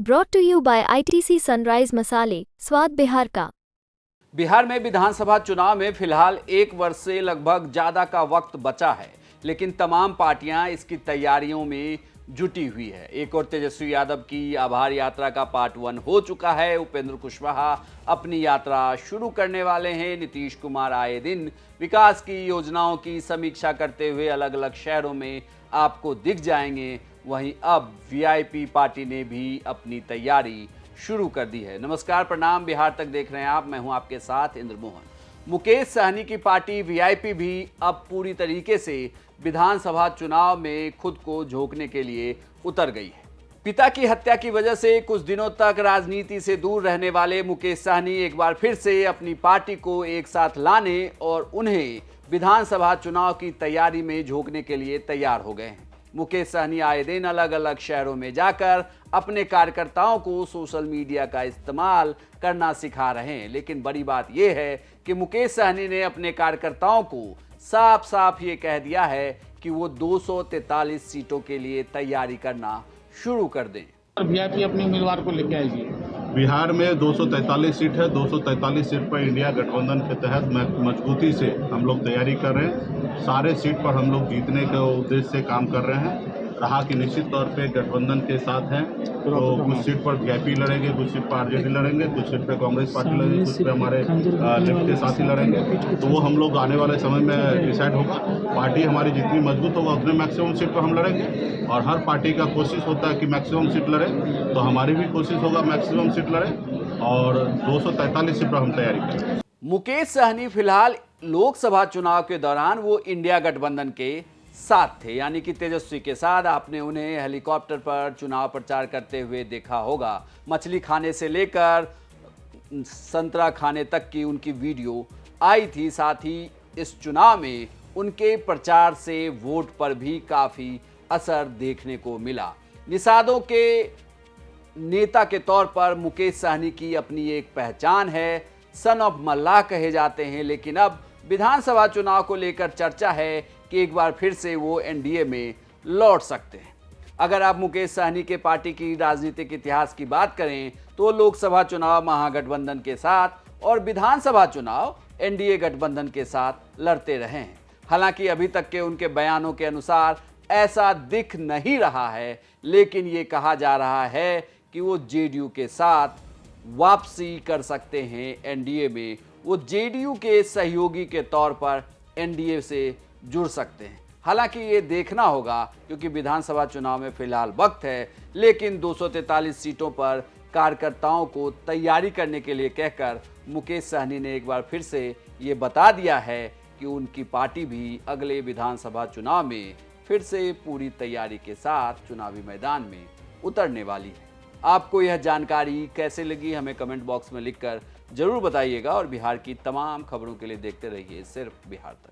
Brought to you by ITC Sunrise मसाले, स्वाद बिहार का। बिहार में विधानसभा चुनाव में फिलहाल 1 वर्ष से लगभग ज्यादा का वक्त बचा है, लेकिन तमाम पार्टियां इसकी तैयारियों में जुटी हुई है। एक और तेजस्वी यादव की आभार यात्रा का पार्ट 1 हो चुका है। उपेंद्र कुशवाहा अपनी यात्रा शुरू करने वाले हैं। नीतीश कुमार आए दिन विकास की योजनाओं की समीक्षा करते हुए अलग अलग शहरों में आपको दिख जाएंगे। वहीं अब वीआईपी पार्टी ने भी अपनी तैयारी शुरू कर दी है। नमस्कार, प्रणाम, बिहार तक देख रहे हैं आप। मैं हूं आपके साथ इंद्र मोहन। मुकेश सहनी की पार्टी वीआईपी भी अब पूरी तरीके से विधानसभा चुनाव में खुद को झोंकने के लिए उतर गई है। पिता की हत्या की वजह से कुछ दिनों तक राजनीति से दूर रहने वाले मुकेश सहनी एक बार फिर से अपनी पार्टी को एक साथ लाने और उन्हें विधानसभा चुनाव की तैयारी में झोंकने के लिए तैयार हो गए हैं। मुकेश सहनी आए दिन अलग अलग शहरों में जाकर अपने कार्यकर्ताओं को सोशल मीडिया का इस्तेमाल करना सिखा रहे हैं। लेकिन बड़ी बात यह है कि मुकेश सहनी ने अपने कार्यकर्ताओं को साफ साफ ये कह दिया है कि वो 243 सीटों के लिए तैयारी करना शुरू कर दें। वीआईपी अपने उम्मीदवार को लेके आएगी। बिहार में 243 सीट है। 243 सीट पर इंडिया गठबंधन के तहत मजबूती से हम लोग तैयारी कर रहे हैं। सारे सीट पर हम लोग जीतने के उद्देश्य से काम कर रहे हैं। रहा कि निश्चित तौर पे गठबंधन के साथ हैं, तो कुछ सीट पर वीआईपी लड़ेंगे, कुछ सीट पर आरजेडी लड़ेंगे, कुछ सीट पर कांग्रेस पार्टी लड़ेगी, कुछ पे हमारे लेफ्ट के साथी लड़ेंगे। तो वो हम लोग आने वाले समय में डिसाइड होगा। पार्टी हमारी जितनी मजबूत होगा उतने मैक्सिमम सीट पर हम लड़ेंगे और हर पार्टी का कोशिश होता है कि मैक्सिमम सीट लड़े, तो हमारी भी कोशिश होगा मैक्सिमम सीट लड़े और 243 सीट पर हम तैयारी करें। मुकेश सहनी फिलहाल लोकसभा चुनाव के दौरान वो इंडिया गठबंधन के साथ थे, यानी कि तेजस्वी के साथ। आपने उन्हें हेलीकॉप्टर पर चुनाव प्रचार करते हुए देखा होगा। मछली खाने से लेकर संतरा खाने तक की उनकी वीडियो आई थी। साथ ही इस चुनाव में उनके प्रचार से वोट पर भी काफ़ी असर देखने को मिला। निषादों के नेता के तौर पर मुकेश सहनी की अपनी एक पहचान है। सन ऑफ मल्लाह कहे जाते हैं। लेकिन अब विधानसभा चुनाव को लेकर चर्चा है कि एक बार फिर से वो एनडीए में लौट सकते हैं। अगर आप मुकेश सहनी के पार्टी की राजनीतिक इतिहास की बात करें तो लोकसभा चुनाव महागठबंधन के साथ और विधानसभा चुनाव एनडीए गठबंधन के साथ लड़ते रहे हैं। हालांकि अभी तक के उनके बयानों के अनुसार ऐसा दिख नहीं रहा है, लेकिन ये कहा जा रहा है कि वो जेडीयू के साथ वापसी कर सकते हैं एनडीए में। वो जेडीयू के सहयोगी के तौर पर एनडीए से जुड़ सकते हैं। हालांकि ये देखना होगा, क्योंकि विधानसभा चुनाव में फिलहाल वक्त है। लेकिन 243 सीटों पर कार्यकर्ताओं को तैयारी करने के लिए कहकर मुकेश सहनी ने एक बार फिर से ये बता दिया है कि उनकी पार्टी भी अगले विधानसभा चुनाव में फिर से पूरी तैयारी के साथ चुनावी मैदान में उतरने वाली है। आपको यह जानकारी कैसे लगी हमें कमेंट बॉक्स में लिखकर जरूर बताइएगा और बिहार की तमाम खबरों के लिए देखते रहिए सिर्फ बिहार तक।